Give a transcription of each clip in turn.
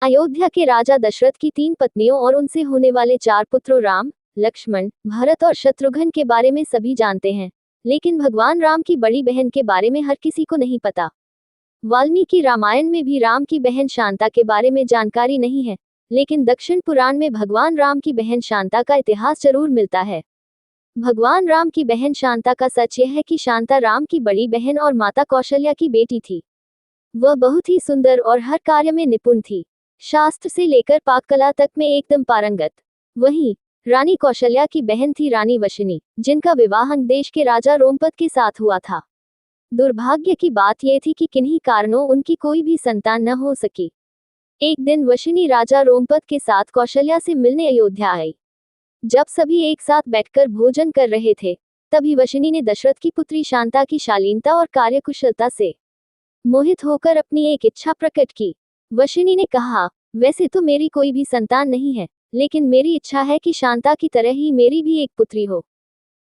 अयोध्या के राजा दशरथ की 3 पत्नियों और उनसे होने वाले 4 पुत्रों राम, लक्ष्मण, भरत और शत्रुघ्न के बारे में सभी जानते हैं, लेकिन भगवान राम की बड़ी बहन के बारे में हर किसी को नहीं पता। वाल्मीकि रामायण में भी राम की बहन शांता के बारे में जानकारी नहीं है, लेकिन दक्षिण पुराण में भगवान राम की बहन शांता का इतिहास जरूर मिलता है। भगवान राम की बहन शांता का सच यह है कि शांता राम की बड़ी बहन और माता कौशल्या की बेटी थी। वह बहुत ही सुंदर और हर कार्य में निपुण थी, शास्त्र से लेकर पाक कला तक में एकदम पारंगत। वहीं रानी कौशल्या की बहन थी रानी वशिनी, जिनका विवाह अंग देश के राजा रोमपद के साथ हुआ था। दुर्भाग्य की बात यह थी कि किन्हीं कारणों उनकी कोई भी संतान न हो सकी। एक दिन वशिनी राजा रोमपद के साथ कौशल्या से मिलने अयोध्या आई। जब सभी एक साथ बैठकर भोजन कर रहे थे, तभी वशिनी ने दशरथ की पुत्री शांता की शालीनता और कार्यकुशलता से मोहित होकर अपनी एक इच्छा प्रकट की। वशिनी ने कहा, वैसे तो मेरी कोई भी संतान नहीं है, लेकिन मेरी इच्छा है कि शांता की तरह ही मेरी भी एक पुत्री हो।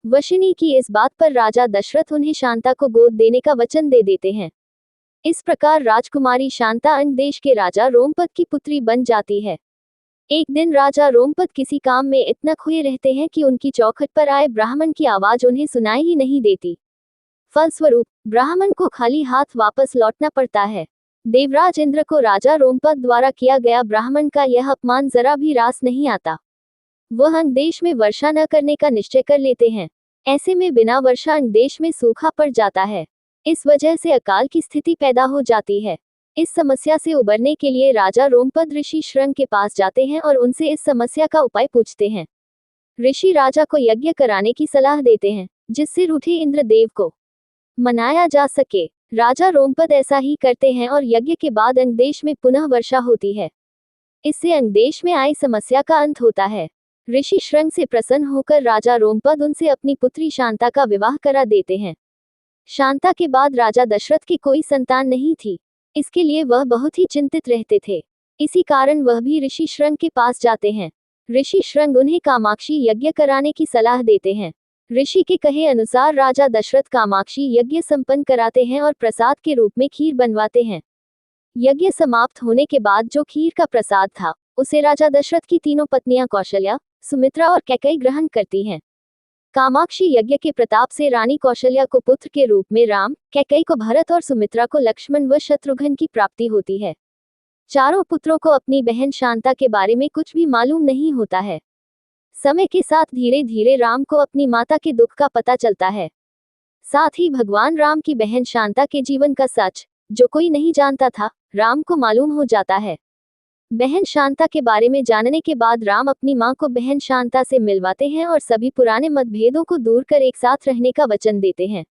वशिनी की इस बात पर राजा दशरथ उन्हें शांता को गोद देने का वचन दे देते हैं। इस प्रकार राजकुमारी शांता अंग देश के राजा रोमपद की पुत्री बन जाती है। एक दिन राजा रोमपद किसी काम में इतना खोए रहते हैं कि उनकी चौखट पर आए ब्राह्मण की आवाज उन्हें सुनाई ही नहीं देती। फलस्वरूप ब्राह्मण को खाली हाथ वापस लौटना पड़ता है। देवराज इंद्र को राजा रोमपद द्वारा किया गया ब्राह्मण का यह अपमान जरा भी रास नहीं आता। वह अंग देश में वर्षा न करने का निश्चय कर लेते हैं। ऐसे में बिना वर्षा अंग देश में सूखा पड़ जाता है। इस वजह से अकाल की स्थिति पैदा हो जाती है। इस समस्या से उबरने के लिए राजा रोमपद ऋषि श्रृंग के पास जाते हैं और उनसे इस समस्या का उपाय पूछते हैं। ऋषि राजा को यज्ञ कराने की सलाह देते हैं, जिससे रूठे इंद्रदेव को मनाया जा सके। राजा रोमपद ऐसा ही करते हैं और यज्ञ के बाद अंग देश में पुनः वर्षा होती है। इससे अंग देश में आई समस्या का अंत होता है। ऋषि श्रृंग से प्रसन्न होकर राजा रोमपद उनसे अपनी पुत्री शांता का विवाह करा देते हैं। शांता के बाद राजा दशरथ की कोई संतान नहीं थी, इसके लिए वह बहुत ही चिंतित रहते थे। इसी कारण वह भी ऋषि श्रृंग के पास जाते हैं। ऋषि श्रृंग उन्हें कामाक्षी यज्ञ कराने की सलाह देते हैं। ऋषि के कहे अनुसार राजा दशरथ कामाक्षी यज्ञ संपन्न कराते हैं और प्रसाद के रूप में खीर बनवाते हैं। यज्ञ समाप्त होने के बाद जो खीर का प्रसाद था, उसे राजा दशरथ की तीनों पत्नियां कौशल्या, सुमित्रा और कैकेयी ग्रहण करती हैं। कामाक्षी यज्ञ के प्रताप से रानी कौशल्या को पुत्र के रूप में राम, कैकेयी को भरत और सुमित्रा को लक्ष्मण व शत्रुघ्न की प्राप्ति होती है। चारों पुत्रों को अपनी बहन शांता के बारे में कुछ भी मालूम नहीं होता है। समय के साथ धीरे धीरे राम को अपनी माता के दुख का पता चलता है। साथ ही भगवान राम की बहन शांता के जीवन का सच, जो कोई नहीं जानता था, राम को मालूम हो जाता है। बहन शांता के बारे में जानने के बाद राम अपनी मां को बहन शांता से मिलवाते हैं और सभी पुराने मतभेदों को दूर कर एक साथ रहने का वचन देते हैं।